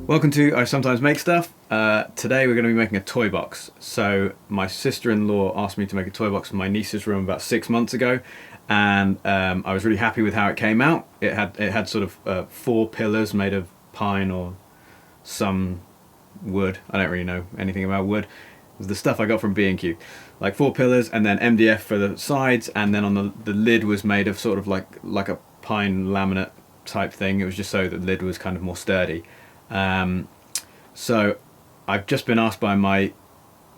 Welcome to I Sometimes Make Stuff. Today we're going to be making a toy box. So my sister-in-law asked me to make a toy box for my niece's room about 6 months ago, and I was really happy with how it came out. It had sort of 4 pillars made of pine or some wood. I don't really know anything about wood. It was the stuff I got from B&Q. Like 4 pillars, and then MDF for the sides, and then on the lid was made of sort of like a pine laminate type thing. It was just so the lid was kind of more sturdy. So I've just been asked by my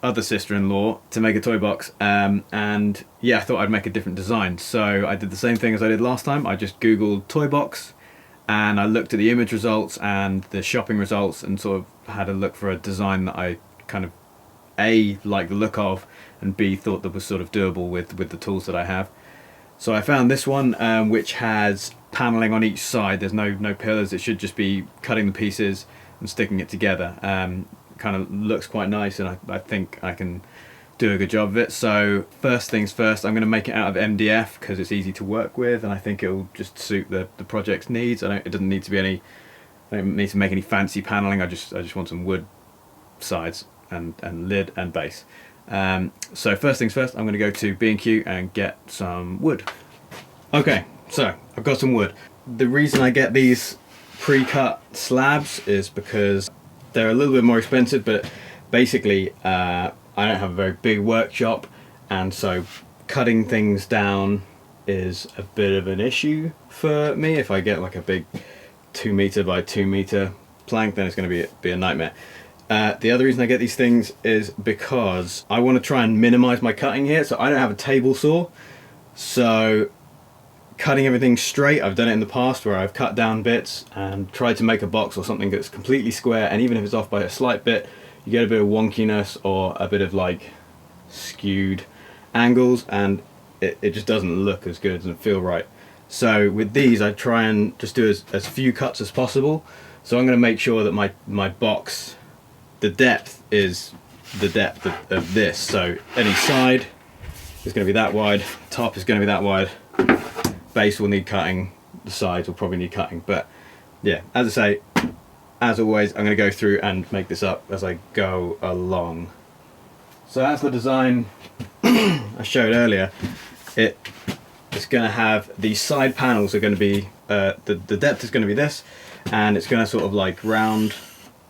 other sister-in-law to make a toy box, and yeah, I thought I'd make a different design. So I did the same thing as I did last time. I just googled toy box and I looked at the image results and the shopping results and sort of had a look for a design that I kind of A, liked the look of, and B, thought that was sort of doable with the tools that I have. So I found this one, which has paneling on each side. There's no pillars. It should just be cutting the pieces and sticking it together. Kind of looks quite nice, and I think I can do a good job of it. So first things first, I'm going to make it out of MDF because it's easy to work with, and I think it'll just suit the project's needs. It doesn't need to be any. I don't need to make any fancy paneling. I just want some wood sides and lid and base. So first things first, I'm going to go to B&Q and get some wood. Okay, so I've got some wood. The reason I get these pre-cut slabs is because they're a little bit more expensive, but basically I don't have a very big workshop, and so cutting things down is a bit of an issue for me. If I get like a big 2 meter by 2 meter plank, then it's going to be a nightmare. The other reason I get these things is because I want to try and minimize my cutting here. So I don't have a table saw, so cutting everything straight, I've done it in the past where I've cut down bits and tried to make a box or something that's completely square, and even if it's off by a slight bit, you get a bit of wonkiness or a bit of like skewed angles, and it just doesn't look as good, doesn't feel right. So with these I try and just do as few cuts as possible. So I'm going to make sure that my box, the depth is the depth of this. So any side is going to be that wide, top is going to be that wide, base will need cutting, the sides will probably need cutting. But yeah, as I say, as always, I'm going to go through and make this up as I go along. So as the design I showed earlier, it's going to have these side panels are going to be, the depth is going to be this, and it's going to sort of like round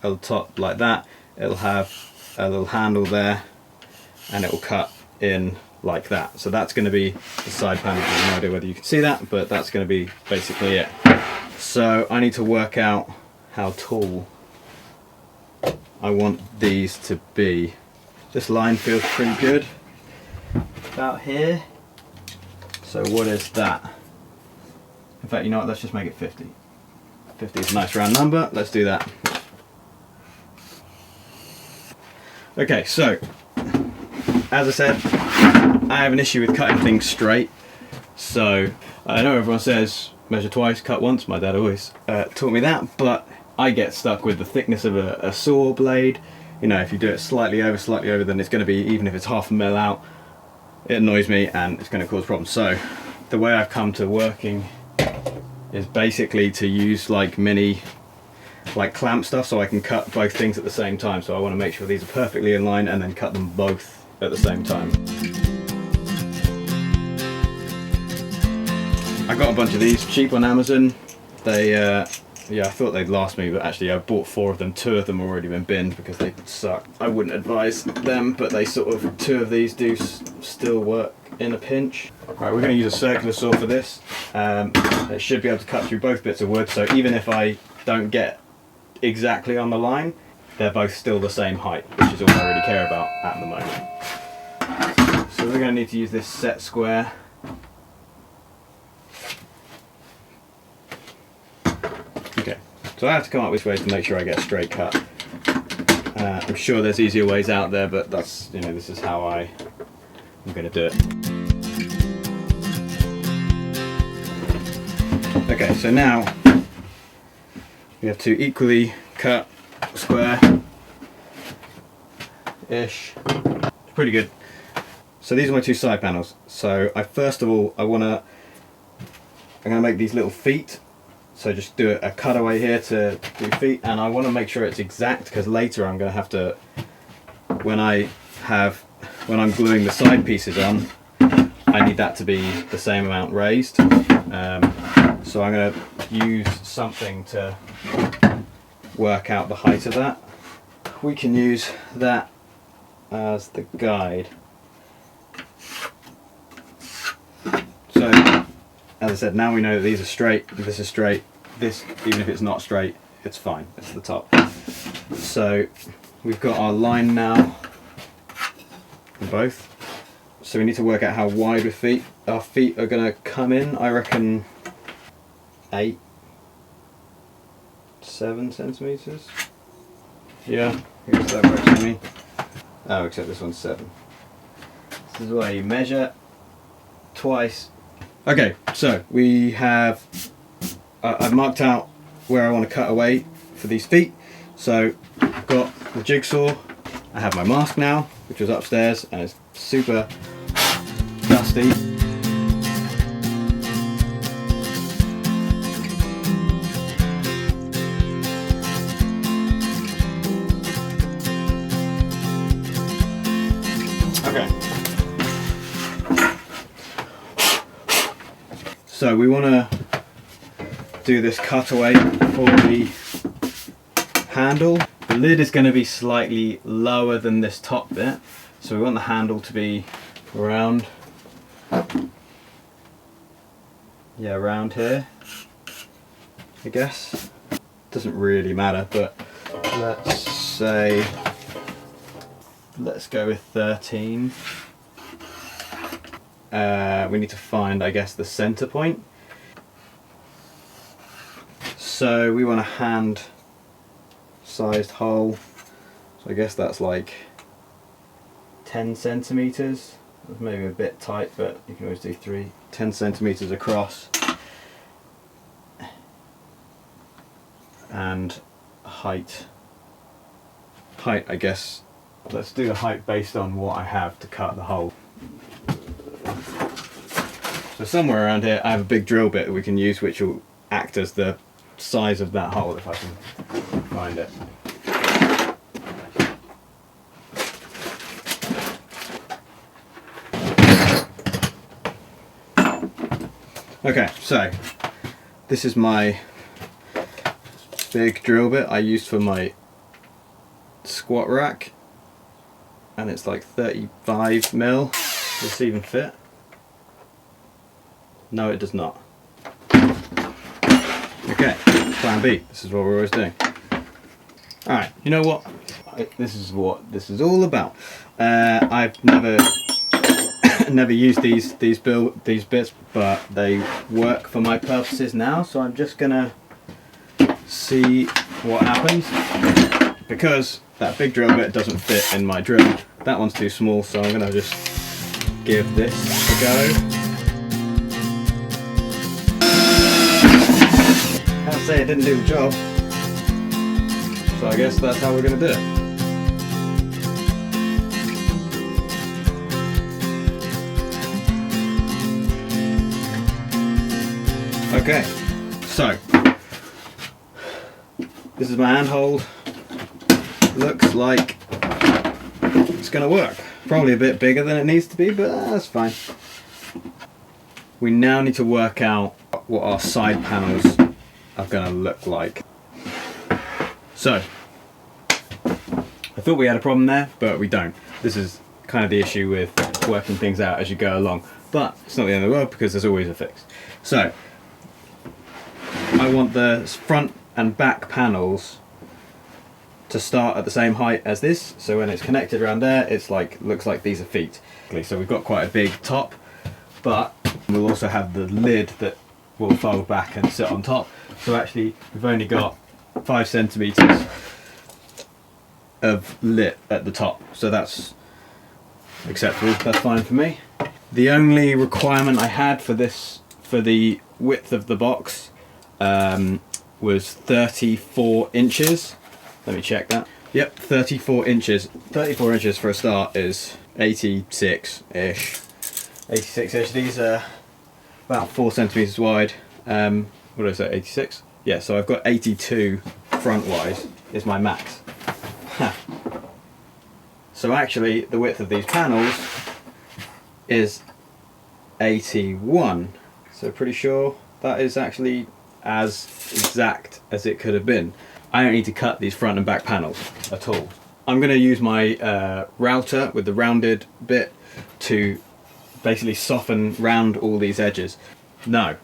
at the top like that. It'll have a little handle there, and it will cut in like that. So that's going to be the side panel. I have no idea whether you can see that, but that's going to be basically it. So I need to work out how tall I want these to be. This line feels pretty good, about here. So what is that? In fact, you know what, let's just make it 50. 50 is a nice round number, let's do that. Okay, so as I said, I have an issue with cutting things straight. So I know everyone says measure twice, cut once. My dad always taught me that, but I get stuck with the thickness of a saw blade. You know, if you do it slightly over, then it's going to be, even if it's half a mil out, it annoys me and it's going to cause problems. So the way I've come to working is basically to use like mini clamp stuff, so I can cut both things at the same time. So I want to make sure these are perfectly in line and then cut them both at the same time. I got a bunch of these cheap on Amazon. They yeah, I thought they'd last me, but actually I bought 4 of them. 2 of them have already been binned because they suck. I wouldn't advise them, but they sort of, 2 of these do still work in a pinch. Right, we're going to use a circular saw for this. It should be able to cut through both bits of wood, so even if I don't get exactly on the line, they're both still the same height, which is all I really care about at the moment. So we're going to need to use this set square. Okay, so I have to come up with ways to make sure I get a straight cut. I'm sure there's easier ways out there, but that's, you know, this is how I'm going to do it. Okay, so now we have 2 equally cut square-ish. It's pretty good. So these are my 2 side panels. So first of all, I'm going to make these little feet. So just do a cutaway here to do feet, and I want to make sure it's exact because later I'm going to have to, when I'm gluing the side pieces on, I need that to be the same amount raised. So I'm going to use something to work out the height of that. We can use that as the guide. So, as I said, now we know that these are straight, this is straight, this, even if it's not straight, it's fine, it's the top. So, we've got our line now for both. So we need to work out how wide our feet are going to come in. I reckon 7 centimeters. Yeah, I guess that works for me. Oh, except this one's 7. This is where you measure twice. Okay, so we have, I've marked out where I want to cut away for these feet. So I've got the jigsaw, I have my mask now, which was upstairs, and it's super dusty. Okay. So we want to do this cutaway for the handle. The lid is going to be slightly lower than this top bit, so we want the handle to be around, yeah, around here, I guess. Doesn't really matter, but let's go with 13. We need to find, I guess, the center point. So we want a hand sized hole, so I guess that's like 10 centimeters. That's maybe a bit tight, but you can always do 10 centimeters across. And height, I guess, let's do the height based on what I have to cut the hole. So somewhere around here I have a big drill bit that we can use, which will act as the size of that hole if I can find it. Okay, so this is my big drill bit I used for my squat rack, and it's like 35 mil. Does this even fit? No, it does not. Okay, plan B. This is what we're always doing. Alright, you know what? This is what this is all about. I've never used these bits, but they work for my purposes now, so I'm just gonna see what happens. Because that big drill bit doesn't fit in my drill, that one's too small, so I'm gonna just give this a go. Can't say it didn't do the job, so I guess that's how we're gonna do it. Okay, so this is my handhold. Looks like it's going to work. Probably a bit bigger than it needs to be, but that's fine. We now need to work out what our side panels are going to look like. So, I thought we had a problem there, but we don't. This is kind of the issue with working things out as you go along. But it's not the end of the world because there's always a fix. So, I want the front and back panels to start at the same height as this, so when it's connected around there, it's like, looks like these are feet. So we've got quite a big top, but we'll also have the lid that will fold back and sit on top. So actually we've only got 5 centimeters of lid at the top, so that's acceptable. That's fine for me. The only requirement I had for this, for the width of the box, was 34 inches. Let me check that. Yep, 34 inches. 34 inches for a start is 86-ish. 86-ish. These are about 4 centimeters wide. What did I say? 86? Yeah, so I've got 82 front-wise is my max. So actually the width of these panels is 81. So pretty sure that is actually as exact as it could have been. I don't need to cut these front and back panels at all. I'm going to use my router with the rounded bit to basically soften round all these edges. No.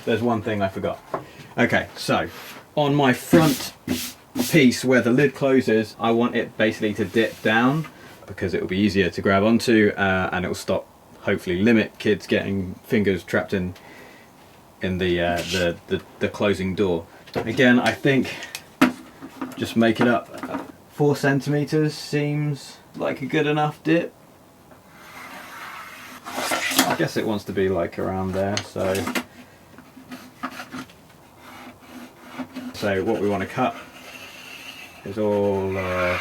There's one thing I forgot. Okay, so on my front piece where the lid closes, I want it basically to dip down because it will be easier to grab onto and it will stop, hopefully limit kids getting fingers trapped in the closing door. Again, I think just make it up. 4 centimeters seems like a good enough dip. I guess it wants to be like around there, so what we want to cut is all that.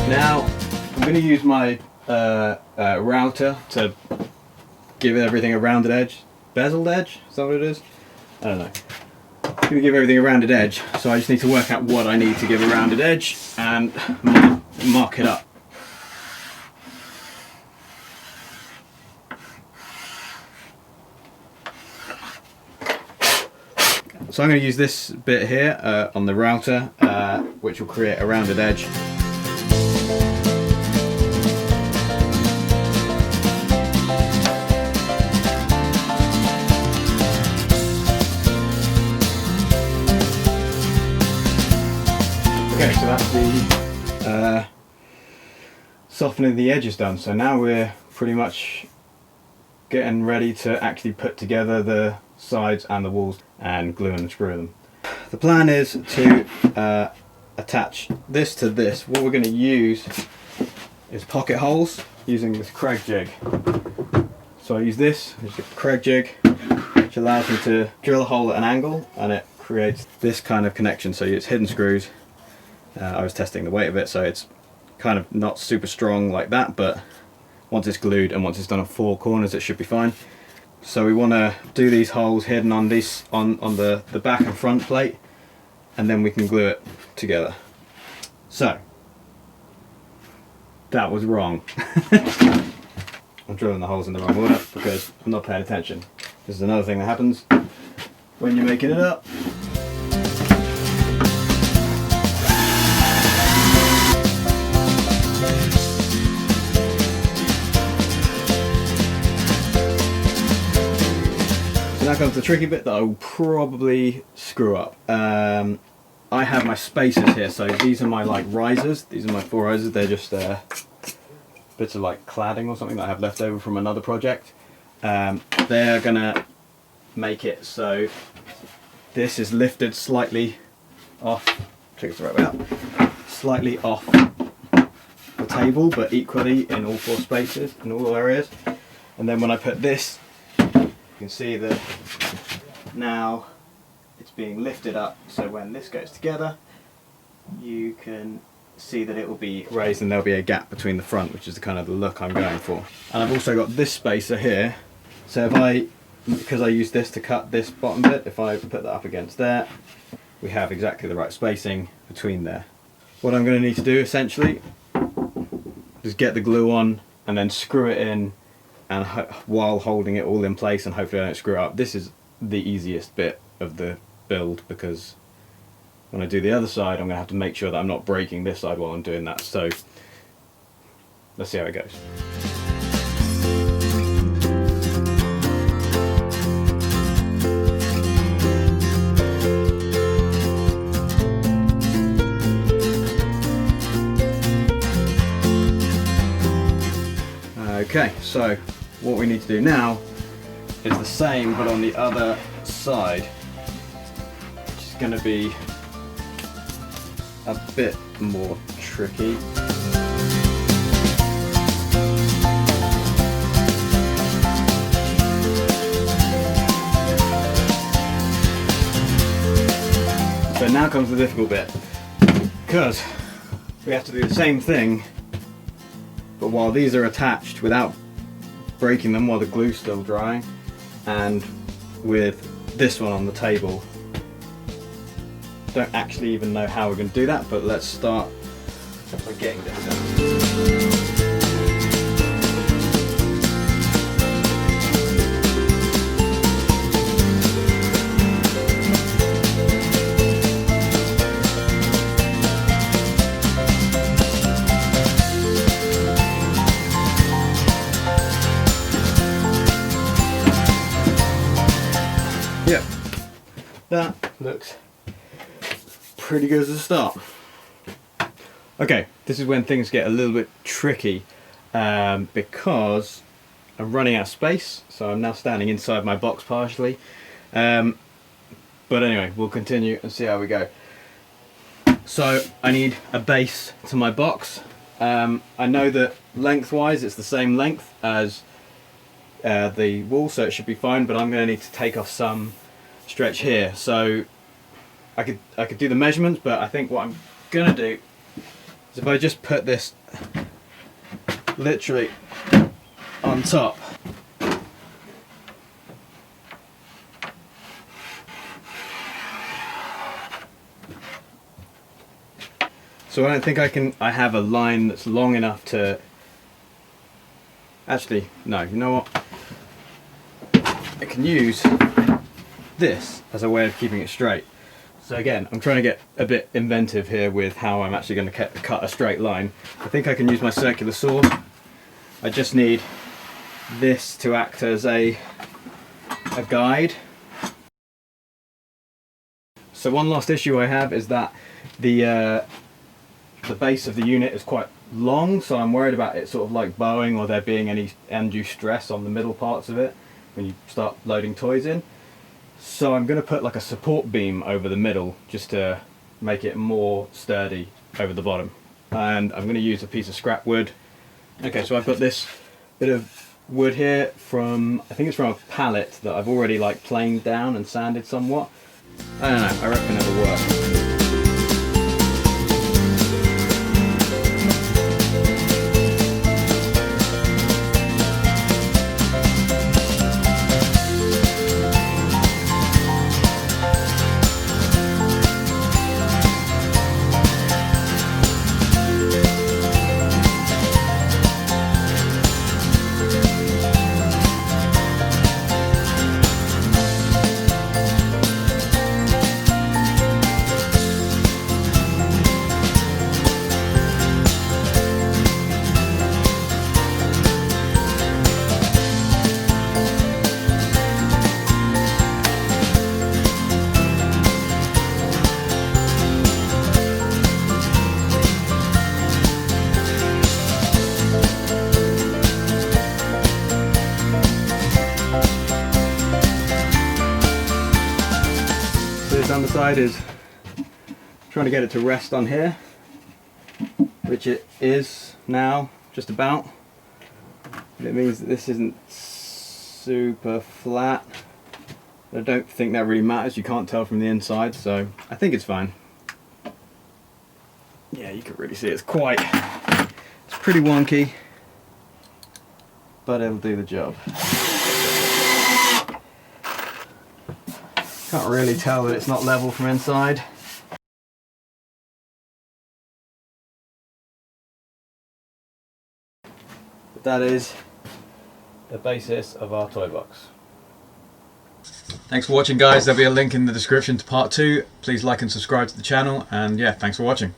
Now I'm going to use my router to give everything a rounded edge. Bezeled edge? Is that what it is? I don't know. I'm going to give everything a rounded edge, so I just need to work out what I need to give a rounded edge and mark it up. So I'm going to use this bit here on the router, which will create a rounded edge. Okay, so that's the softening the edges done. So now we're pretty much getting ready to actually put together the sides and the walls and glue and screw them. The plan is to attach this to this. What we're going to use is pocket holes using this Kreg jig. So I use this, it's a Kreg jig, which allows me to drill a hole at an angle and it creates this kind of connection. So it's hidden screws. I was testing the weight of it, so it's kind of not super strong like that, but once it's glued and once it's done on 4 corners, it should be fine. So we want to do these holes hidden on this on the back and front plate, and then we can glue it together. So that was wrong. I'm drilling the holes in the wrong order because I'm not paying attention. This is another thing that happens when you're making it up. So now comes the tricky bit that I will probably screw up. I have my spacers here, so these are my like risers. These are my 4 risers. They're just bits of like cladding or something that I have left over from another project. They're gonna make it so this is lifted slightly off. Check this the right way out. Slightly off the table, but equally in all 4 spaces, in all areas. And then when I put this, you can see that now it's being lifted up, so when this goes together you can see that it will be raised and there'll be a gap between the front, which is the kind of the look I'm going for. And I've also got this spacer here, so because I use this to cut this bottom bit, if I put that up against there, we have exactly the right spacing between there. What I'm going to need to do essentially is get the glue on and then screw it in, and while holding it all in place, and hopefully I don't screw it up. This is the easiest bit of the build because when I do the other side I'm going to have to make sure that I'm not breaking this side while I'm doing that. So let's see how it goes. Okay, so what we need to do now is the same but on the other side, which is going to be a bit more tricky. So now comes the difficult bit, because we have to do the same thing, but while these are attached without breaking them while the glue's still drying, and with this one on the table. Don't actually even know how we're going to do that, but let's start by getting this done. Yep, that looks pretty good as a start. Okay, this is when things get a little bit tricky because I'm running out of space, so I'm now standing inside my box partially. But anyway, we'll continue and see how we go. So I need a base to my box. I know that lengthwise it's the same length as the wall, so it should be fine, but I'm going to need to take off some stretch here. So I could do the measurements, but I think what I'm going to do is if I just put this literally on top. So I don't think I have a line that's long enough to, actually, no, you know what? I can use this as a way of keeping it straight. So again, I'm trying to get a bit inventive here with how I'm actually going to cut a straight line. I think I can use my circular saw. I just need this to act as a guide. So one last issue I have is that the base of the unit is quite long, so I'm worried about it sort of like bowing or there being any undue stress on the middle parts of it when you start loading toys in. So I'm going to put like a support beam over the middle just to make it more sturdy over the bottom. And I'm going to use a piece of scrap wood. Okay, so I've got this bit of wood here from, I think it's from a pallet that I've already like planed down and sanded somewhat. I don't know, I reckon it'll work. On the side is trying to get it to rest on here, which it is now, just about. But it means that this isn't super flat. I don't think that really matters, you can't tell from the inside, so I think it's fine. Yeah, you can really see it's pretty wonky, but it'll do the job. Can't really tell that it's not level from inside. But that is the basis of our toy box. Thanks for watching, guys. There'll be a link in the description to part 2. Please like and subscribe to the channel, and yeah, thanks for watching.